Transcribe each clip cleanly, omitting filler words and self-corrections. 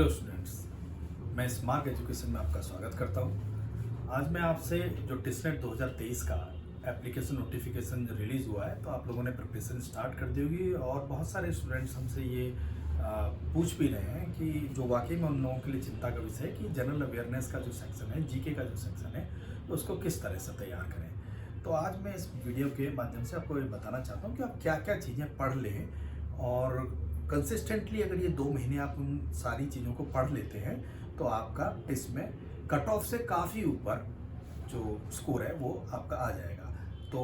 Hello students, मैं smart education में आपका स्वागत करता हूं। आज मैं आपसे जो टिस्नेट 2023 का एप्लीकेशन नोटिफिकेशन रिलीज़ हुआ है, तो आप लोगों ने प्रिपरेशन स्टार्ट कर दी होगी और बहुत सारे स्टूडेंट्स हमसे ये पूछ भी रहे हैं कि जो वाकई में उन लोगों के लिए चिंता का विषय है कि जनरल अवेयरनेस का जो सेक्शन है, जीके का जो सेक्शन है, तो उसको किस तरह से तैयार करें। तो आज मैं इस वीडियो के माध्यम से आपको ये बताना चाहता हूँ कि आप क्या क्या चीज़ें पढ़ लें और कंसिस्टेंटली अगर ये 2 महीने आप उन सारी चीज़ों को पढ़ लेते हैं तो आपका टेस्ट में कट ऑफ से काफ़ी ऊपर जो स्कोर है वो आपका आ जाएगा। तो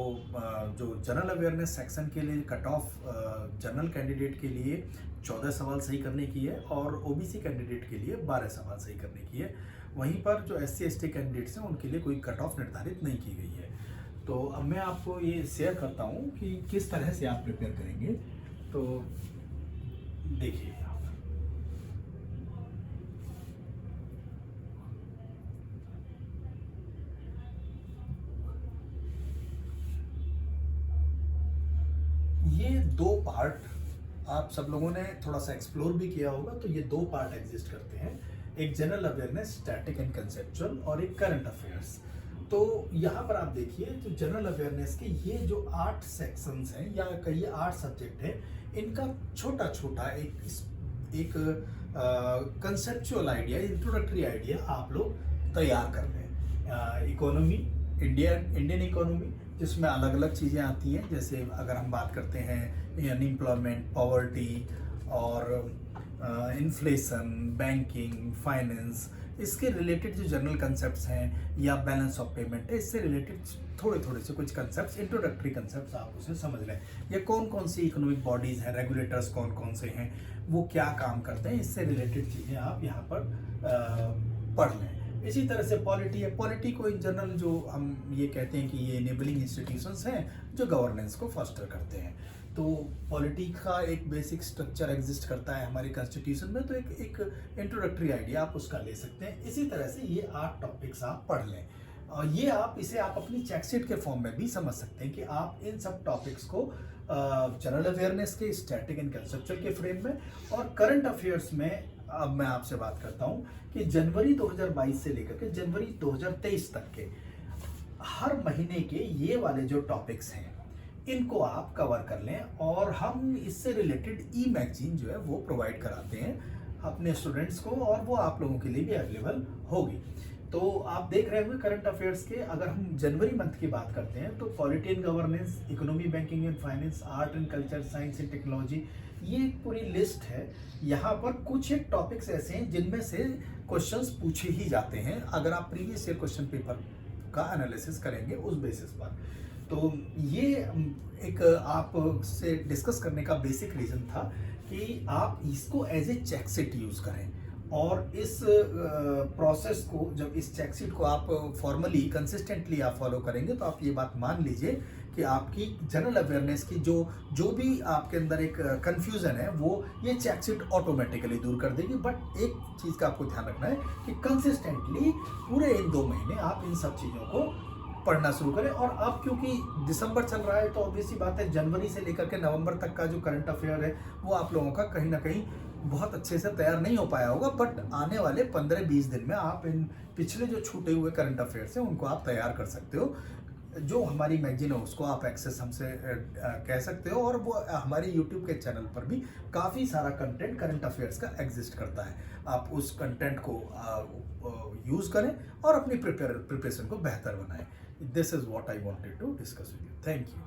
जो जनरल अवेयरनेस सेक्शन के लिए कट ऑफ जनरल कैंडिडेट के लिए 14 सवाल सही करने की है और ओबीसी कैंडिडेट के लिए 12 सवाल सही करने की है। वहीं पर जो एससी एसटी कैंडिडेट्स हैं उनके लिए कोई कट ऑफ निर्धारित नहीं की गई है। तो अब मैं आपको ये शेयर करता हूँ कि किस तरह से आप प्रिपेयर करेंगे। तो देखिए यहाँ पर ये 2 पार्ट आप सब लोगों ने थोड़ा सा एक्सप्लोर भी किया होगा। तो ये 2 पार्ट एग्जिस्ट करते हैं, एक general awareness static and conceptual और एक करंट अफेयर्स। तो यहाँ पर आप देखिए तो जनरल अवेयरनेस के ये जो 8 सेक्शंस हैं या कहिए 8 सब्जेक्ट हैं, इनका छोटा छोटा एक कंसेप्चुअल आइडिया, इंट्रोडक्टरी आइडिया आप लोग तैयार कर लें। इकोनॉमी, इंडियन इकोनॉमी, जिसमें अलग अलग चीज़ें आती हैं, जैसे अगर हम बात करते हैं अनएम्प्लॉयमेंट, पॉवर्टी और इन्फ्लेशन, बैंकिंग, फाइनेंस, इसके रिलेटेड जो जनरल कंसेप्ट्स हैं या बैलेंस ऑफ पेमेंट है, इससे रिलेटेड थोड़े थोड़े से कुछ कंसेप्ट्स, इंट्रोडक्टरी कंसेप्ट्स आप उसे समझ लें। या कौन कौन सी इकोनॉमिक बॉडीज़ हैं, रेगुलेटर्स कौन कौन से हैं, वो क्या काम करते हैं, इससे रिलेटेड चीज़ें आप यहाँ पर पढ़ लें। इसी तरह से पॉलिटी है। पॉलिटी को इन जनरल जो हम ये कहते हैं कि ये इनेबलिंग इंस्टीट्यूशंस हैं जो गवर्नेंस को फॉस्टर करते हैं। तो पॉलिटी का एक बेसिक स्ट्रक्चर एग्जिस्ट करता है हमारी कॉन्स्टिट्यूशन में, तो एक इंट्रोडक्टरी आइडिया आप उसका ले सकते हैं। इसी तरह से ये 8 टॉपिक्स आप पढ़ लें और ये इसे आप अपनी चेकशीट के फॉर्म में भी समझ सकते हैं कि आप इन सब टॉपिक्स को जनरल अवेयरनेस के, स्टैटिक एंड कंसेप्चुअल के फ्रेम में और करंट अफेयर्स में। अब मैं आपसे बात करता हूं कि जनवरी 2022 से लेकर के जनवरी 2023 तक के हर महीने के ये वाले जो टॉपिक्स हैं, इनको आप कवर कर लें और हम इससे रिलेटेड ई मैगजीन जो है वो प्रोवाइड कराते हैं अपने स्टूडेंट्स को और वो आप लोगों के लिए भी अवेलेबल होगी। तो आप देख रहे होंगे करंट अफेयर्स के, अगर हम जनवरी मंथ की बात करते हैं तो polity and governance, economy, banking and finance, art and culture, science and technology, ये एक पूरी लिस्ट है। यहाँ पर कुछ एक टॉपिक्स ऐसे हैं जिनमें से क्वेश्चंस पूछे ही जाते हैं अगर आप प्रीवियस ईयर क्वेश्चन पेपर का एनालिसिस करेंगे उस बेसिस पर। तो ये एक आपसे डिस्कस करने का बेसिक रीज़न था कि आप इसको एज ए चेकशीट यूज़ करें और इस प्रोसेस को, जब इस चेकशीट को आप फॉर्मली कंसिस्टेंटली आप फॉलो करेंगे तो आप ये बात मान लीजिए कि आपकी जनरल अवेयरनेस की जो भी आपके अंदर एक कंफ्यूजन है वो ये चेकशीट ऑटोमेटिकली दूर कर देगी। बट एक चीज़ का आपको ध्यान रखना है कि कंसिस्टेंटली पूरे इन 2 महीने आप इन सब चीज़ों को पढ़ना शुरू करें। और अब क्योंकि दिसंबर चल रहा है तो ऑब्वियस सी बात है जनवरी से लेकर के नवंबर तक का जो करंट अफेयर है वो आप लोगों का कहीं ना कहीं बहुत अच्छे से तैयार नहीं हो पाया होगा। बट आने वाले 15-20 दिन में आप इन पिछले जो छूटे हुए करंट अफेयर्स हैं उनको आप तैयार कर सकते हो। जो हमारी मैगजीन है उसको आप एक्सेस हमसे कह सकते हो और वो हमारे यूट्यूब के चैनल पर भी काफ़ी सारा कंटेंट करंट अफेयर्स का एग्जिस्ट करता है। आप उस कंटेंट को यूज़ करें और अपनी प्रिपरेशन को बेहतर बनाएं। This is what I wanted to discuss with you. Thank you.